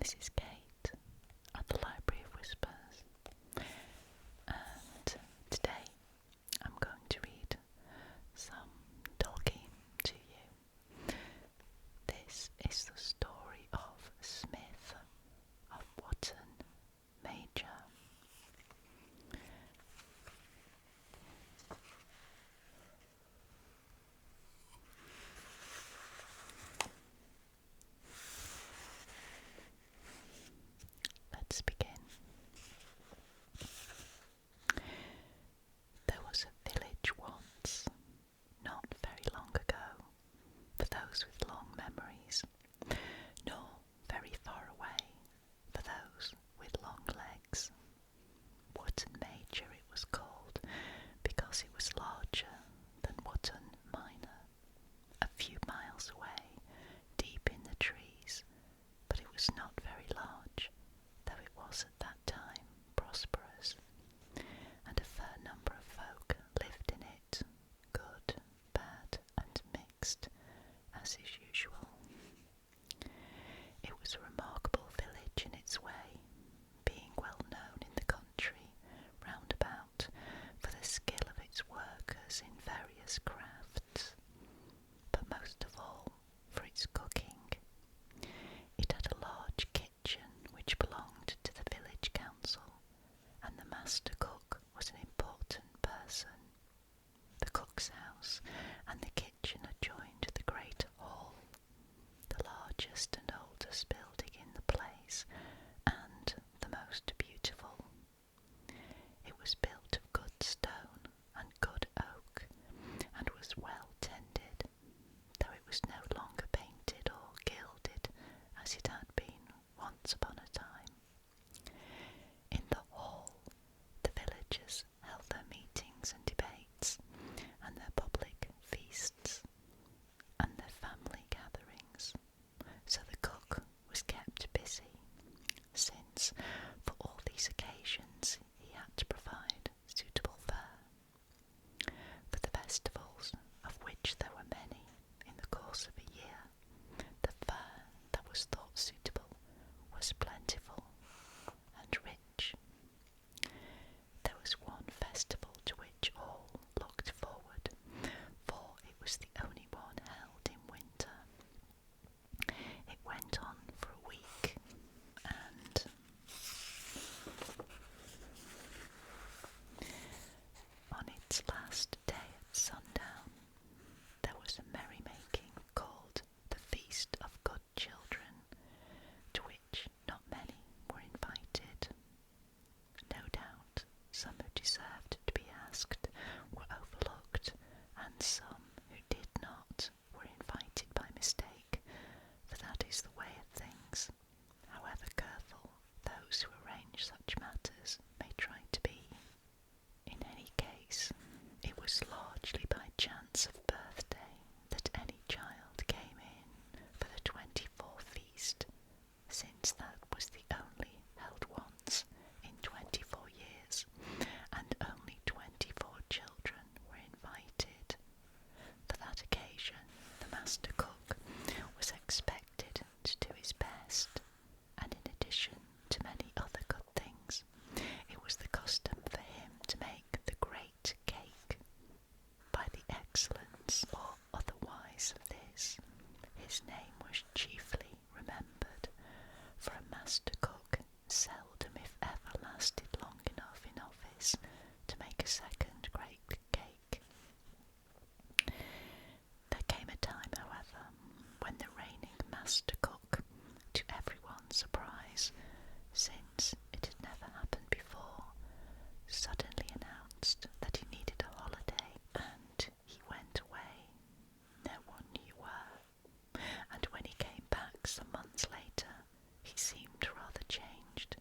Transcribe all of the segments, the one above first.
This is Kate at the Library of Whispers, and today I'm going to read some Tolkien to you. This is the story of Smith of Wootton, Major. Let's begin. There was a village once, not very long ago, for those with long memories, nor very far away, for those with long legs. Wootton Major it was called, because it was larger than Wootton Minor, a few miles away, deep in the trees, but it was not very large, though it was at that time prosperous, and a fair number of folk lived in it, good, bad, and mixed, as is usual. It was a remarkable village in its way, being well known in the country round about for the skill of its workers in various crafts, but most of all for its cooking. It had a large kitchen which belonged to the village council, and the master cook was an important person. The cook's house and the kitchen adjoined the great hall, the largest and oldest building in the place, and the most beautiful. It was built of good stone and good oak, and was well tended, though it was no longer painted or gilded as it had been once upon a time. In the hall, the villagers held their meetings and debates, and their public feasts, and their family gatherings, so the cook was kept busy, since for all these occasions he had to provide suitable fare. For the festivals, of which there were many in the course of a year, the fare that was thought suitable was plentiful and rich. There was one festival to which all looked forward, for it was the only one held in winter. It went on for a week, and on its last day at sundown, there was a merrymaking called the Feast of Good Children, to which not many were invited. No doubt some who deserved to be asked were overlooked, and some who did not were invited by mistake, for that is the way of things, however careful those who arrange such matters may try to be. In any case, it was largely by chance of birthday that any child came in for the 24th feast, since that was the only held once in 24 years, and only 24 children were invited. For that occasion, the master cook was expected to do his best, and in addition to many other good things, it was the custom for him to make the great cake. By the excellence or otherwise of this, his name was chiefly remembered, for a master cook seldom if ever lasted long enough in office to make a second great cake. There came a time, however, when the reigning master cook, to everyone's surprise, since it had never happened before, suddenly announced that he needed a holiday, and he went away, no one knew where, and when he came back some months later, he seemed rather changed.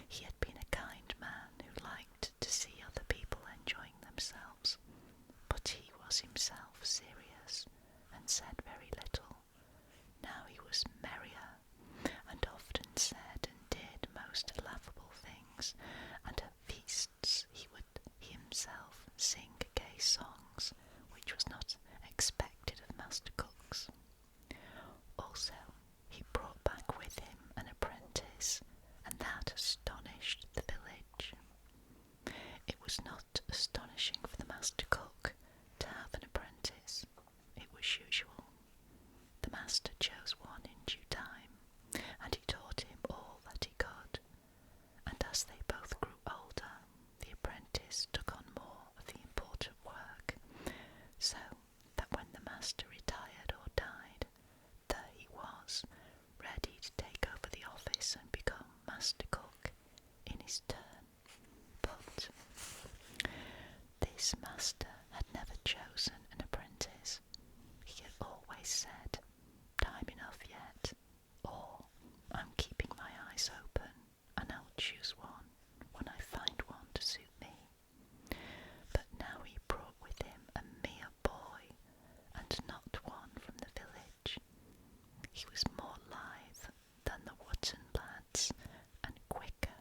He had been a kind man who liked to see other people enjoying themselves, but he was himself serious, and said very little. Now he was merrier, and often said master cook in his turn, but this master had never chosen an apprentice. He had always said, "Time enough yet," or "I'm keeping my eyes open, and I'll choose one when I find one to suit me." But now he brought with him a mere boy, and not one from the village. He was more lithe than the Wootton lads, and quicker,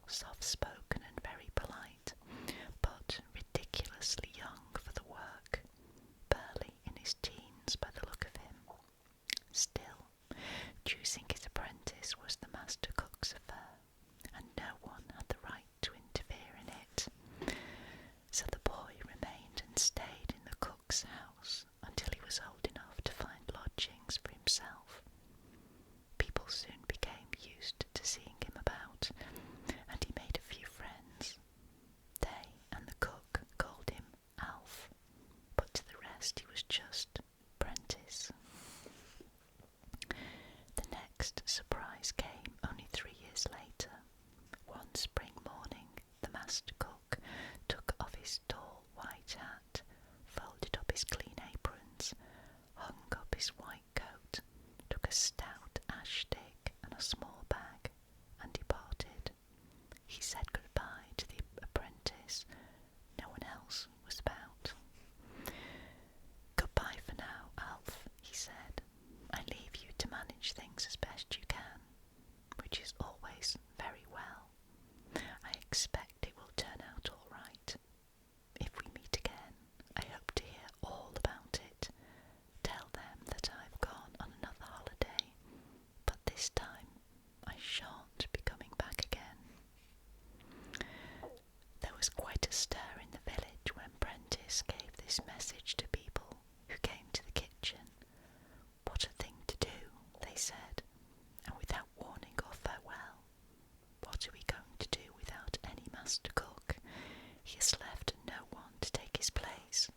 soft-spoken and very polite, but ridiculously young for the work, barely in his teens by the look of him. Still, choosing his apprentice was the master cook's affair, and no one had the right to interfere in it. So the boy remained and stayed in the cook's house until he was old enough to find lodgings for himself. People soon became used to seeing him about, and he made a few friends. They and the cook called him Alf, but to the rest he was just Prentice. The next surprise came only 3 years later. One spring morning, the master cook took off his tall white hat, folded up his clean aprons, hung up his white coat, took a stout ash stick and a small bag, and departed. He said goodbye to the apprentice. No one else was about. "Goodbye for now, Alf," he said. "I leave you to manage things as best you can," which is always very well. "I expect it will turn out all right. If we meet again, I hope to hear all about it. Tell them that I've gone on another holiday, but this time I shan't be coming back again." There was quite a stir in the village when Prentice gave this message to people who came to the kitchen. "What a thing to do," they said, "and without warning or farewell. What are we going to do without any master cook? He has left no one to take his place."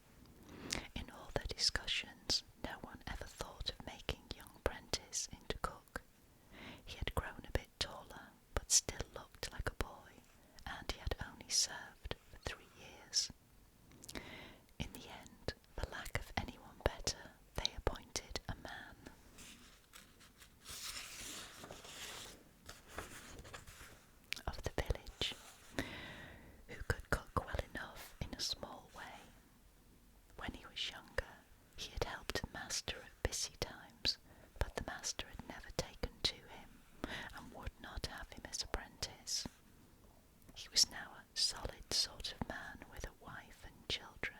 In all their discussions, no one ever thought of making young Prentice into cook. He had grown a bit taller, but still looked like a boy, and he had only served for 3 years. In the end, for lack of anyone better, they appointed a man. Of the village, who could cook well enough in a small way. When he was younger, he had helped the master at busy times, but the master had never taken to him, and would not have him as apprentice. He was now a solid sort of man with a wife and children,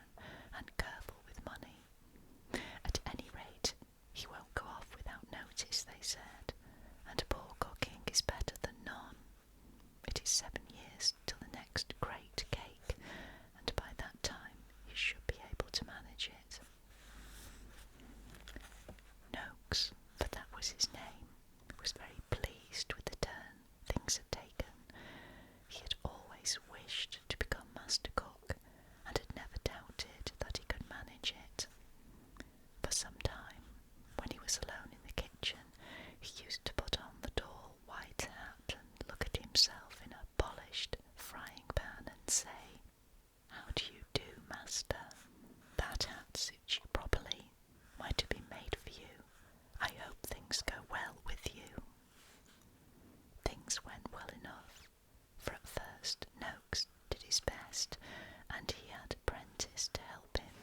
and careful with money. At any rate, he won't go off without notice, they said, and poor cooking is better than none. It is 7 years till the next great cake, and by that time he should be able to manage it. Noakes, for that was his name, was very pleased with the turn things had taken. He had always wished to become master cook, and had never doubted that he could manage it. For some time, when he was alone in the kitchen, he used to put on the tall white hat and look at himself in a polished frying pan and say, "How do you do, master? That hat suits you properly. Might have been made for you. I hope things go well with you." Things went well enough, for at first Noakes did his best, and he had Prentice to help him.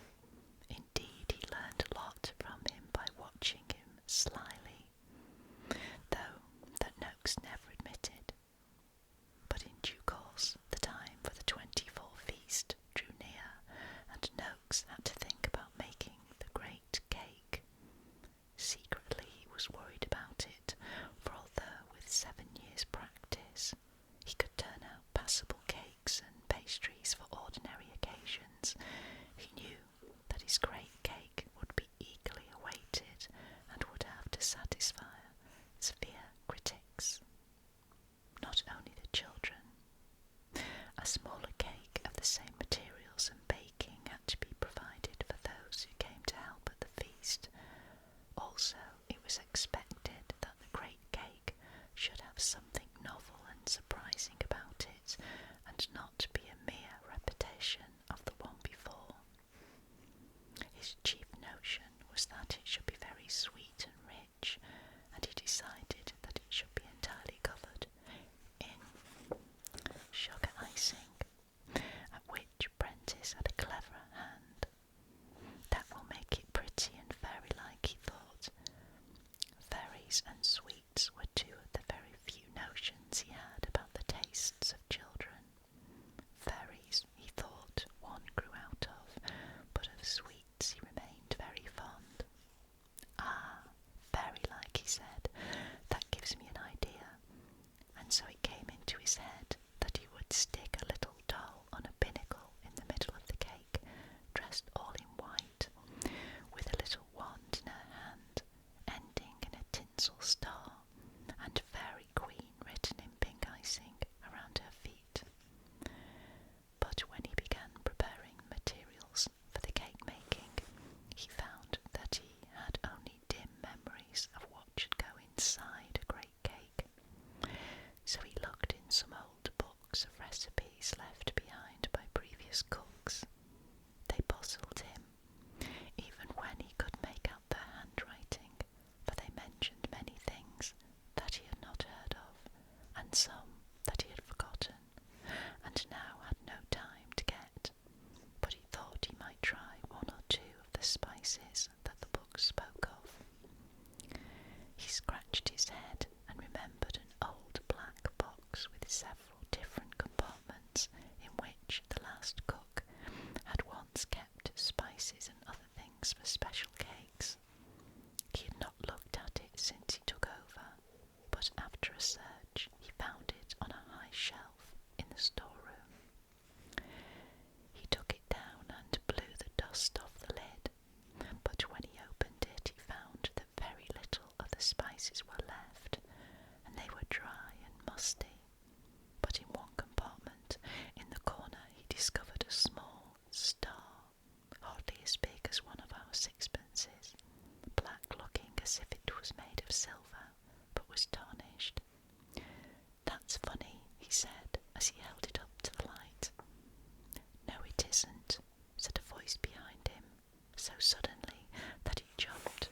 Indeed, he learned a lot from him by watching him slyly, though that Noakes never admitted. But in due course, the time for the 24 feast drew near, and Noakes had to think about making the great cake. Secretly he was worried about it, for although with 7 years' practice he could turn out passable cakes and pastries for ordinary occasions, he knew that his great cake would be eagerly awaited and would have to satisfy severe critics. Not only the children. A smaller cake of the same materials and baking had to be provided for those who came to help at the feast. Also, it was expected that the great cake should have something novel and it, and not be a mere repetition of the one before. His chief notion was that it should be very sweet and rich, and he decided that it should be entirely covered in sugar icing, at which Prentice had a clever hand. That will make it pretty and fairy-like, he thought. Fairies and sweets were two of the very few notions he had about the tastes of children. Fairies, he thought, one grew out of, but of sweets he remained very fond. Ah, fairy-like, he said, that gives me an idea. And so it came into his head that he would stick a little doll on a binnacle in the middle of the cake, dressed all in white, with a little wand in her hand, ending in a tinsel star, and Fairy Queen written in pink icing around her feet. But when he began preparing materials for the cake making, he found that he had only dim memories of what should go inside a great cake. So he looked in some old books of recipes left behind by previous cooks. They puzzled him, even when he could make out their handwriting, for they mentioned many things that he had not heard of, and some that he had forgotten, and now had no time to get. But he thought he might try one or two of the spices that the books spoke of. He scratched his head and remembered an old black box with several different compartments in which the last cook had once kept spices and other things for special cakes. He had not looked at it since he took over, but after a search he found it on a high shelf in the storeroom. He took it down and blew the dust off the lid, but when he opened it he found that very little of the spices were left, and they were dry and musty. But in one compartment, in the corner, he discovered a small star, hardly as big as one of our sixpences, black-looking as if it was made of silver, but was tarnished. "That's funny," he said, as he held it up to the light. "No, it isn't," said a voice behind him, so suddenly that he jumped.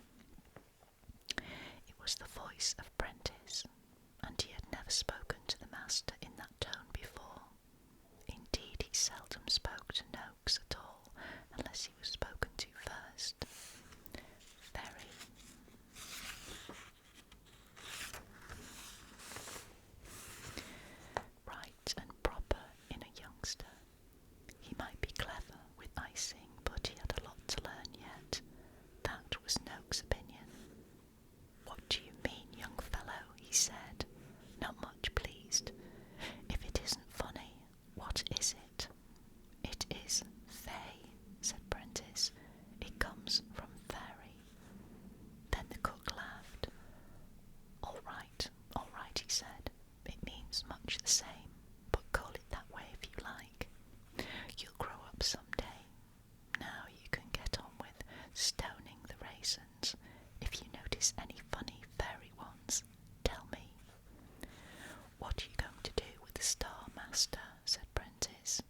It was the voice of Prentice, and he had never spoken to the master in that tone before. Indeed, he seldom spoke to Noakes at all, unless he was spoken to first. Very. Right and proper in a youngster. He might be clever with icing, but he had a lot to learn yet. That was Noakes' opinion. "What do you mean, young fellow?" he said, not much pleased. "If it isn't funny, what is it?" "It is fey," said Prentice. "It comes from fairy." Then the cook laughed. All right, he said. "It means much the same, but call it that way if you like. You'll grow up some day. Now you can get on with stoning the raisins. If you notice any funny fairy ones, tell me." "What are you going to do with the star, master?" said Prentice.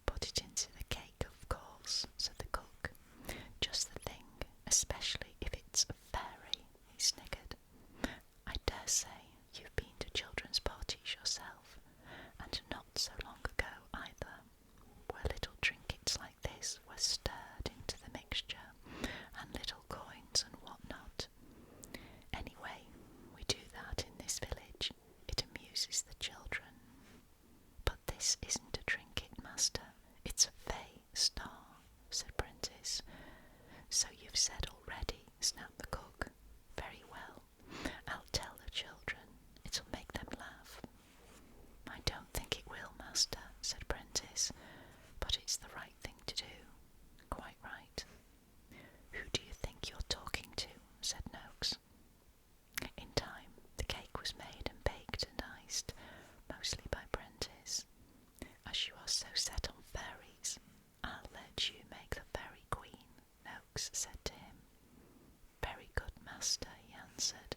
"Put it into the cake, of course," said the cook. "Just the thing, especially if it's a fairy," he sniggered. "I dare say you've been to children's parties yourself, and not so long ago either, where little trinkets like this were stirred into the mixture, and little coins and what not. Anyway, we do that in this village. It amuses the children." "But this isn't a trinket, master. It's a fey star," said Prentice. "So you've said already," snapped the cook. "Very well. I'll tell the children. It'll make them laugh." "I don't think it will, master," said Prentice. "But it's the right thing to do." "Quite right." "Who do you think you're talking to?" said Noakes. In time, the cake was made and baked and iced, mostly by Prentice. "As you are so set on fairies, I'll let you make the Fairy Queen," Noakes said to him. "Very good, master," he answered.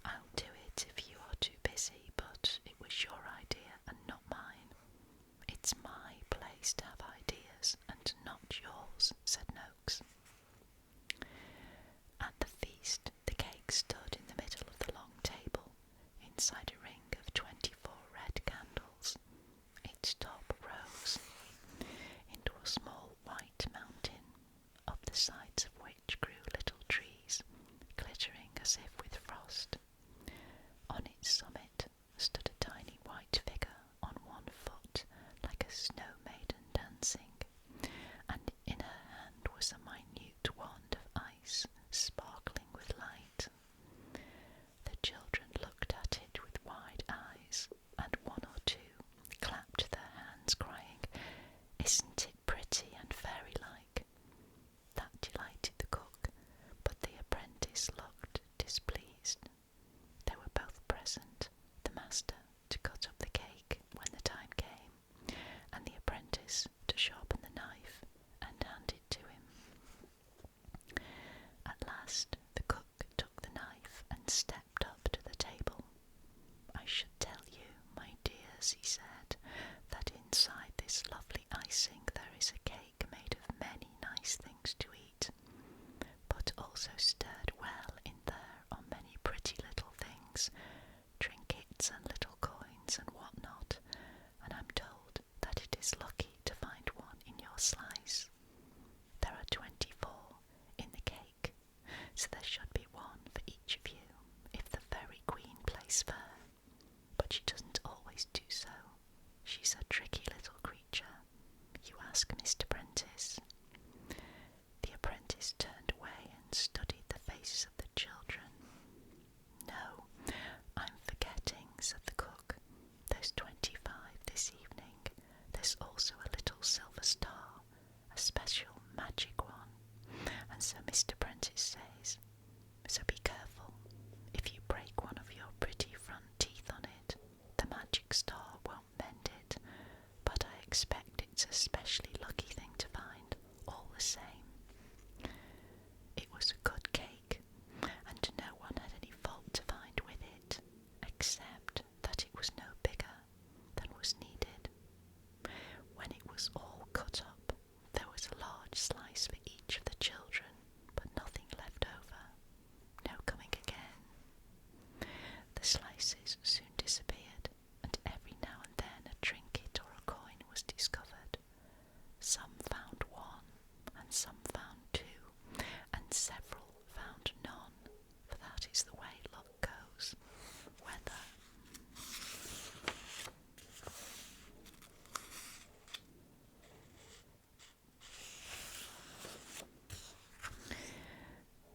"I'll do it if you are too busy, but it was your idea and not mine. cake stood in the middle of the long table, inside a ring of 24 red candles. Its top rose into a small white mountain, up the sides of which grew little trees, glittering as if with frost. On its summit stood a tiny white figure on one foot, like a snow maiden dancing, and in her hand was a minute wand of ice, sparkling with light. The children looked at it with wide eyes, and one or two clapped their hands, crying, "Isn't it pretty and fairy-like?" That delighted the cook, but the apprentice looked displeased. They were both present, the master to cut up the cake when the time came, and the apprentice to sharpen the knife and hand it to him. At last the cook took the knife and stepped up to the table. "I should tell you, my dears," he said, "that inside this lovely icing there is a cake made of many nice things to eat, but also stirred well in there are many pretty little things, trinkets and little coins and what not, and I'm told that it is lucky to find one in your slice. There are 24 in the cake, so there should be one for each of you if the fairy queen plays fair. But she doesn't always do so. She's a tricky little creature. You ask Mr. Prentice." The apprentice turned away and studied the faces of the children. "No, I'm forgetting," said the cook. "There's 25 this evening. There's also a little silver star, a special magic one, and so Mr. Prentice says. So be careful. If you break one of your pretty front teeth on it, the magic star won't mend it, but I expect it's a specially lucky thing to find, all the same." It was a good cake, and no one had any fault to find with it, except that it was no bigger than was needed. When it was all cut up, there was a large slice for each of the children, but nothing left over. No coming again. The slices soon disappeared, and every now and then a trinket or a coin was discovered. Some found one, and some found two, and several found none, for that is the way luck goes. Whether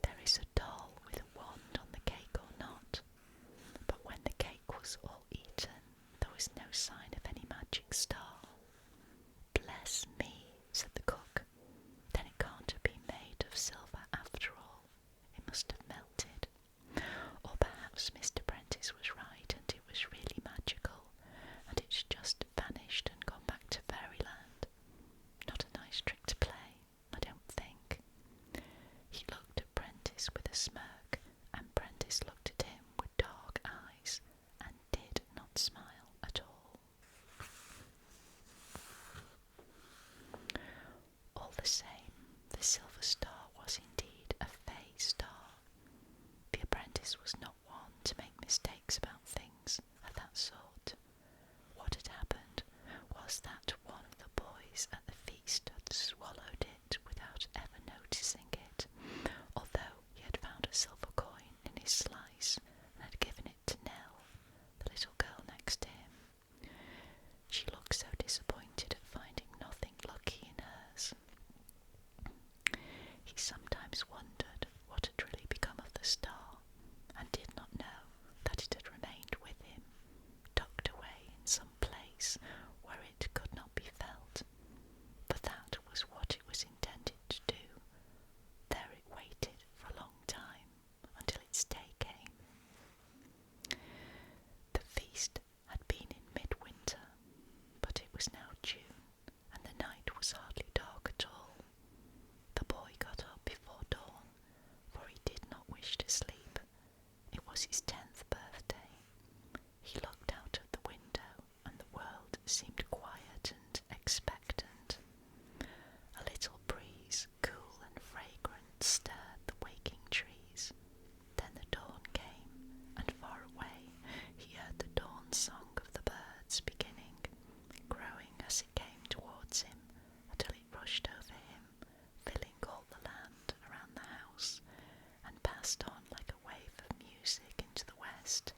there is a doll with a wand on the cake or not, but when the cake was all eaten, there was no sign of any magic star. "Bless me," said the cook, "then it can't have been made of silver after all. It must have melted. Or perhaps Mr. Prentice was right, and it was really magical, and it's just vanished and gone back to fairyland. Not a nice trick to play, I don't think." He looked at Prentice with a smirk, and Prentice looked at him with dark eyes, and did not smile at all. All the same, the silver star was indeed a fey star. The apprentice was not one to make mistakes about things of that sort. What had happened was that one of the boys at the feast had swallowed it without ever noticing it, although he had found a silver coin in his slice and had given it to Nell, the little girl next to him. She looked so disappointed at finding nothing lucky in hers. He sometimes wondered what had really become of the star, and did not know that it had remained with him, tucked away in some place where it could not be felt. But that was what it was intended to do. There it waited for a long time, until its day came. The feast had been in midwinter, but it was now June, and the night was hardly dark at all. The boy got up before dawn, for he did not wish to sleep. It was his 10th birthday. He looked out of the window, and the world seemed quiet and expectant. A little breeze, cool and fragrant, stirred the waking trees. Then the door west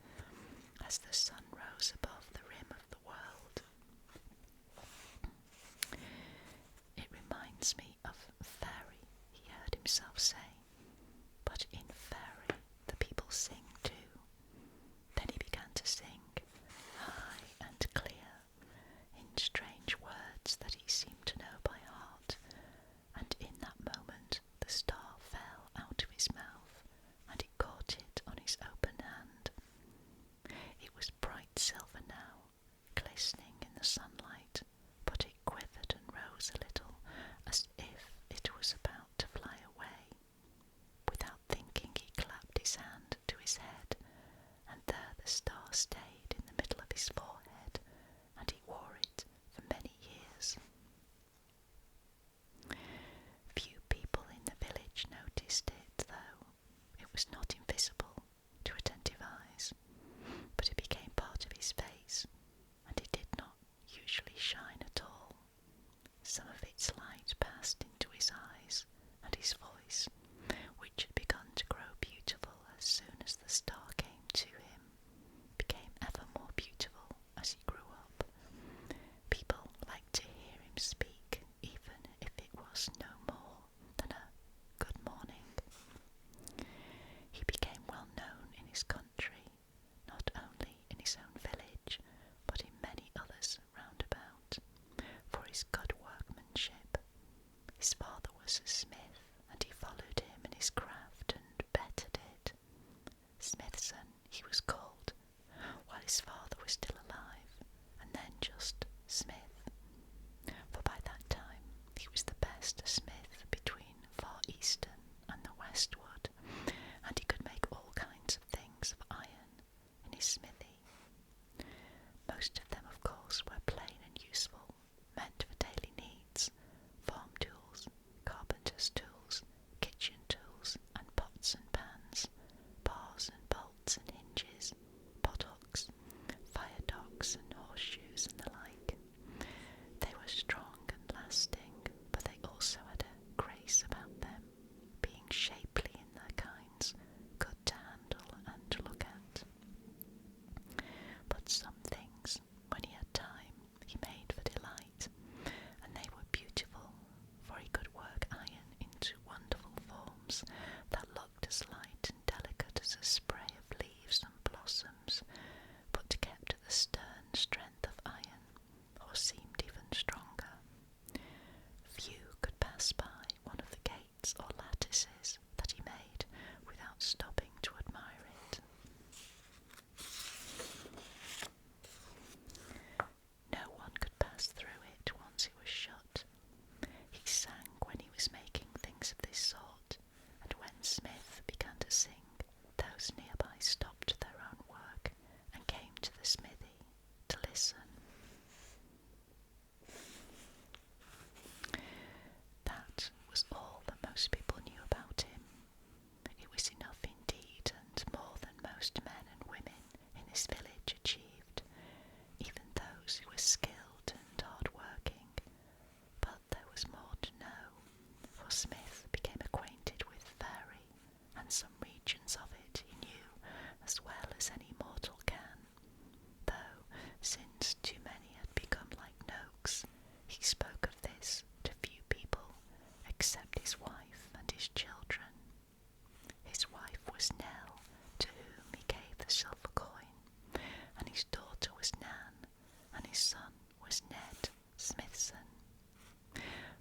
as the sun rose above the rim of the world. It reminds me of fairy, he heard himself say, but in fairy the people sing too. Then he began to sing, high and clear, in strange words that he seemed to know by heart, and in that moment the star fell out of his mouth, and he caught it on his open hand. It was bright silver now, glistening in the sunlight, but it quivered and rose a little, as if it was about to fly away. Without thinking, he clapped his hand to his head, and there the star stayed in the middle of his forehead, and he wore it for many years. Few people in the village noticed it, though. It was not invisible to attentive eyes, but it became part of his face, and it did not usually shine at all. Some of its light passed into his eyes, and his voice, which had begun to grow beautiful as soon as the star came to him, became ever more beautiful as he grew up. People liked to hear him speak, even if it was no more than a good morning. He became well known in his country, not only in his own village, but in many others round about, for his good workmanship. His father was a smith, and he followed him in his craft and bettered it. Smithson he was called, while his father was still alive, and then just Smith, for by that time he was the best smith between Far Eastern and the Westward, and he could make all kinds of things of iron in his smithy. Most of them, of course, were plain and useful, meant for daily needs, farm tools, carpenter's tools, kitchen tools, and pots and pans, bars and bolts and hinges, pothooks, fire dogs and horseshoes and the like. They were strong and lasting, but they also had a grace about them, being shapely in their kinds, good to handle and to look at. But some things, when he had time, he made for delight, and they were beautiful, for he could work iron into wonderful forms that looked as light and delicate as a spray of leaves and blossoms, but kept the stern strength of iron, or seemed even stronger. Few could pass by one of the gates or lattices that he made without stopping to admire it. No one could pass through it once it was shut. He sang when he was making things of this sort, and when Smith began to sing, those nearby stopped their own work and came to the smithy to listen. That was all that most people knew about him. It was enough indeed, and more than most men and women in this village achieved, even those who were skilled and hard-working. But there was more to know, for Smith became acquainted with fairy, and some regions of it he knew as well as any mortal can, though, since too many had become like Noakes, he spoke of this to few people except his wife and his children. His wife was Nell, to whom he gave the silver coin, and his daughter was Nan, and his son was Ned Smithson.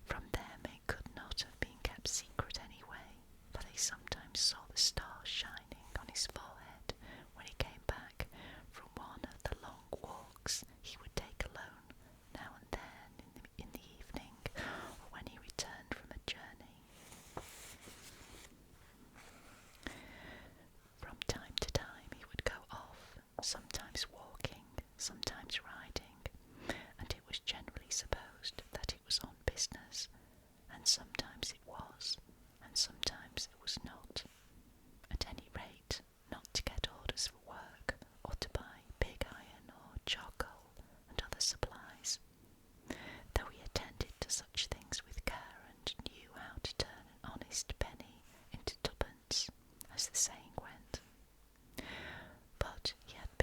From them it could not have been kept secret anyway, for they sometimes saw the star shining on his forehead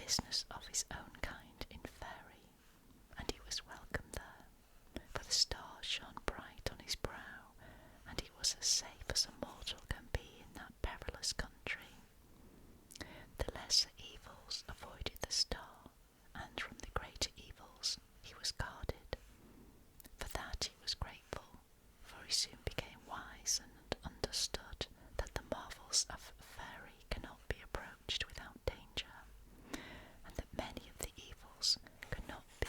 business of his own kind in Fairy, and he was welcome there, for the stars shone bright on his brow, and he was as safe as a mortal can be in that perilous country. The lesser evils avoided the star, and from the greater evils he was guarded. For that he was grateful, for he soon became wise and understood that the marvels of Fairy cannot be approached without danger, and that many of the evils cannot be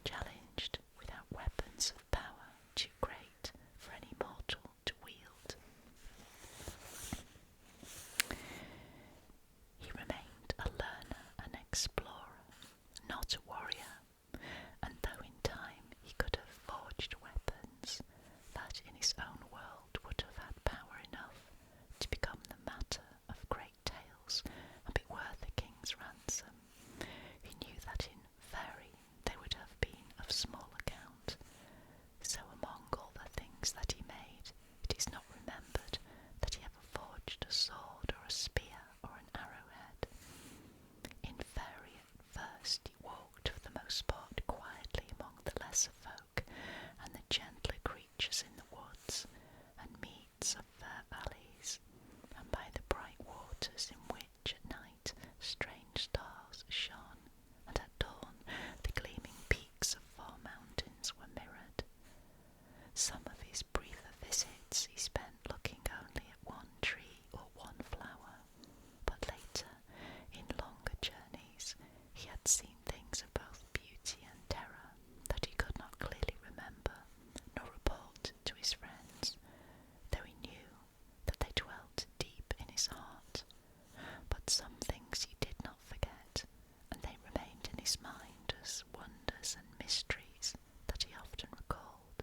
challenged without weapons of power too great for any mortal to wield. He remained a learner and explorer, not a warrior, and though in time he could have forged weapons that in his own world would have had power enough to become the matter of great tales and be worth a king's ransom, he knew that in Fairy they would have been of small account. So among all the things that he made, it is not remembered that he ever forged a sword or a spear or an arrowhead. In Fairy at first he walked for the most part quietly among the lesser folk and the gentler creatures in the woods and meads of fair valleys, and by the bright waters in which at night strange stars shone, and at dawn the gleaming peaks of far mountains were mirrored. Some of his briefer visits he spent looking only at one tree or one flower, but later, in longer journeys, he had seen things of both beauty and terror that he could not clearly remember nor report to his friends, though he knew that they dwelt deep in his heart. But some things he did not forget, and they remained in his mind as wonders and mysteries that he often recalled.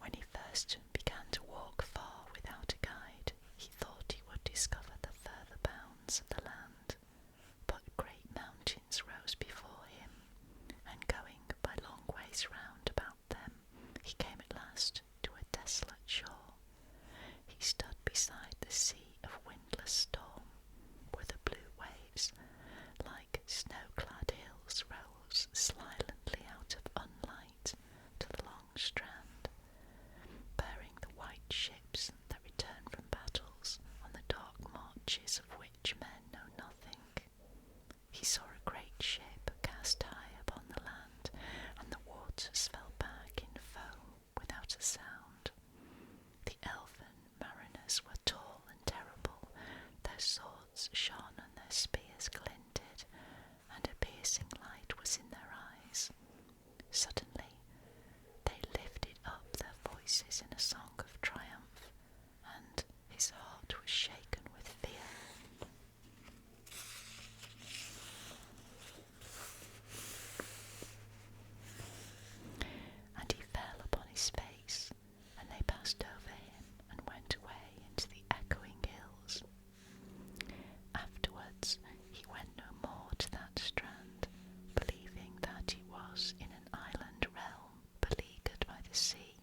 When he first began to walk far without a guide, he thought he would discover the further bounds of the land, but great mountains rose before him, and going by long ways round about them, he came at last to a desolate shore. He stood beside the sea of windless storm, where the blue waves, like snow-clad hills, rose silently out of unlight to the long strand, bearing the white ships that return from battles on the dark marches of which men know nothing. He saw a great ship cast high upon the land, and the waters fell back in foam without a sound. The elfin mariners were tall and terrible, their swords shone and their spears glinted, and a piercing light was in their eyes. Suddenly they lifted up their voices in a song of triumph, and his heart was shaken with fear. And he fell upon his face, and they passed over him and went away into the echoing hills. Afterwards he went no more to that strand, believing that he was in an island realm beleaguered by the sea,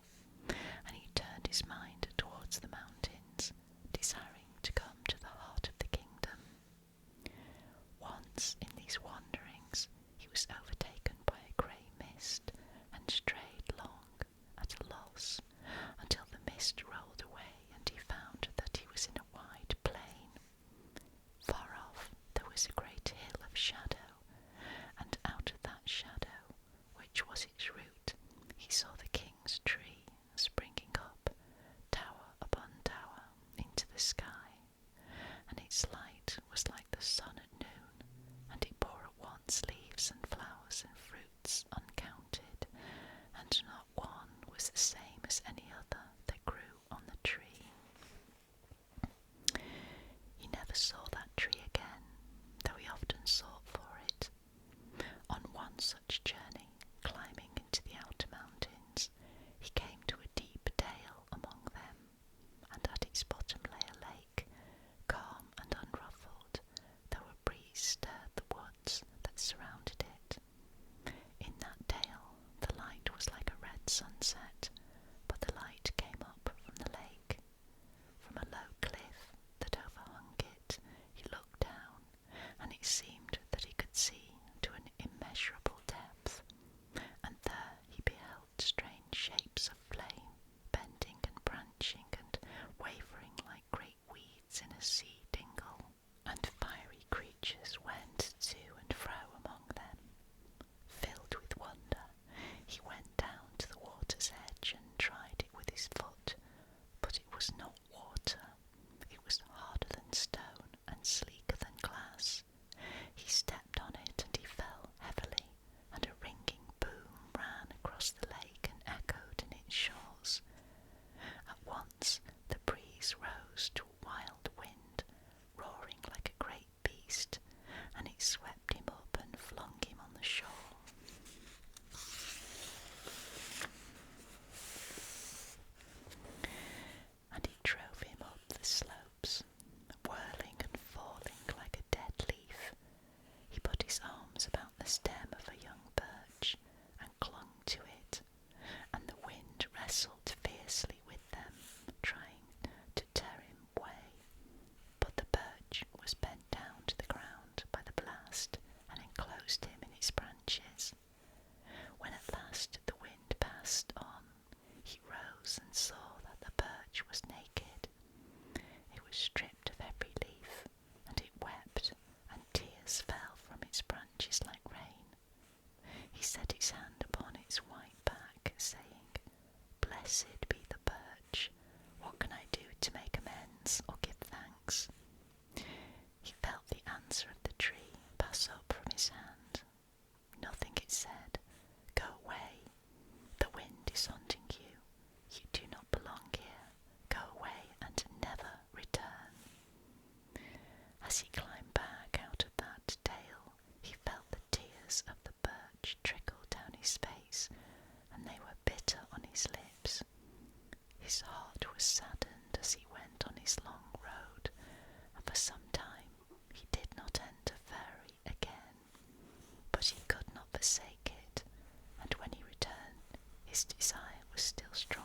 and he turned his mind towards the mountains, desiring to come to the heart of the kingdom. Once in these wanderings he was overtaken by a grey mist, and strayed long at a loss, until the mist rolled away and he found that he was in a wide plain. Far off there was a great hill of shadow, and out of that shadow, which was its root, he saw the king's tree springing up, tower upon tower, into the sky, and its light was like the sun at noon, and it bore at once leaves and flowers and fruits uncounted, and not one was the same as any other that grew on the tree. He never saw that tree again, though he often sought for it. On one such journey, climbing into the outer mountains, he came to a deep dale among them, and at its bottom lay a lake, calm and unruffled, though a breeze stirred the woods that surrounded it. In that dale the light was like a red sunset, but the light came up from the lake, Blessed be the birch. What can I do to make amends or give thanks? He felt the answer of the tree pass up from his hand. Nothing, it said. Go away. The wind is haunting you. You do not belong here. Go away and never return. As he climbed back out of that dale, he felt the tears of the birch trickle down his face, and they were bitter on his lips. His heart was saddened as he went on his long road, and for some time he did not enter Fairy again. But he could not forsake it, and when he returned, his desire was still strong.